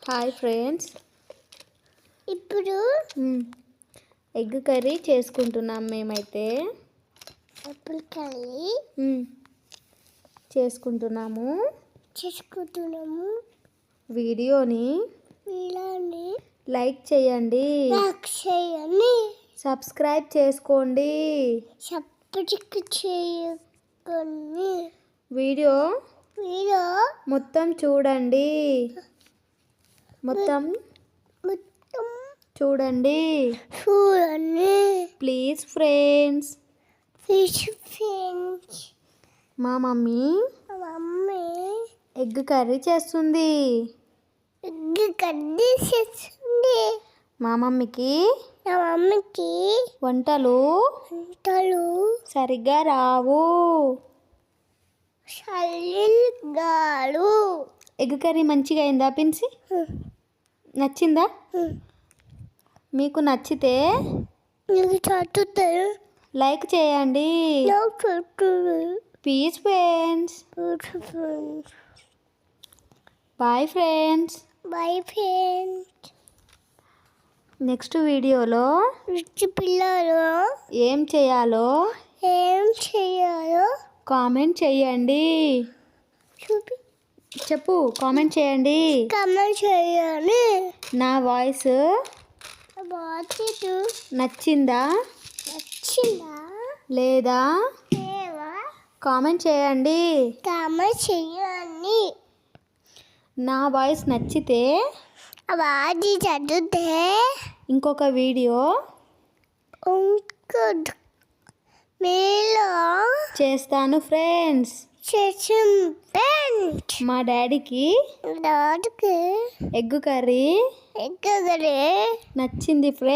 Hi friends, ఇప్పుడు egg curry చేసుకుంటున్నాం. మేమైతే ఎప్పుడు కర్రీ చేసుకుంటున్నాము. వీడియోని లైక్ చేయండి, సబ్స్క్రైబ్ చేసుకోండి, వీడియో మొత్తం చూడండి, ప్లీజ్ ఫ్రెండ్స్. మా మమ్మీ ఎగ్ కర్రీ చేస్తుంది. మా మమ్మీకి వంటలు సరిగ్గా రావు. ఎగ్ కర్రీ మంచిగా అయిందా పిన్సి? నచ్చిందా? మీకు నచ్చితే లైక్ చేయండి, please friends. Bye friends. Next వీడియోలో పిల్లలు ఏం చేయాలో కామెంట్ చేయండి. చెప్పు, కామెంట్ చేయండి. నా వాయిస్ నచ్చిందా లేదా కామెంట్ చేయండి. నా వాయిస్ నచ్చితే ఇంకొక వీడియో చేస్తాను ఫ్రెండ్స్. మా డాడీకి ఎగ్ కర్రీ నచ్చింది ఫ్రెండ్స్.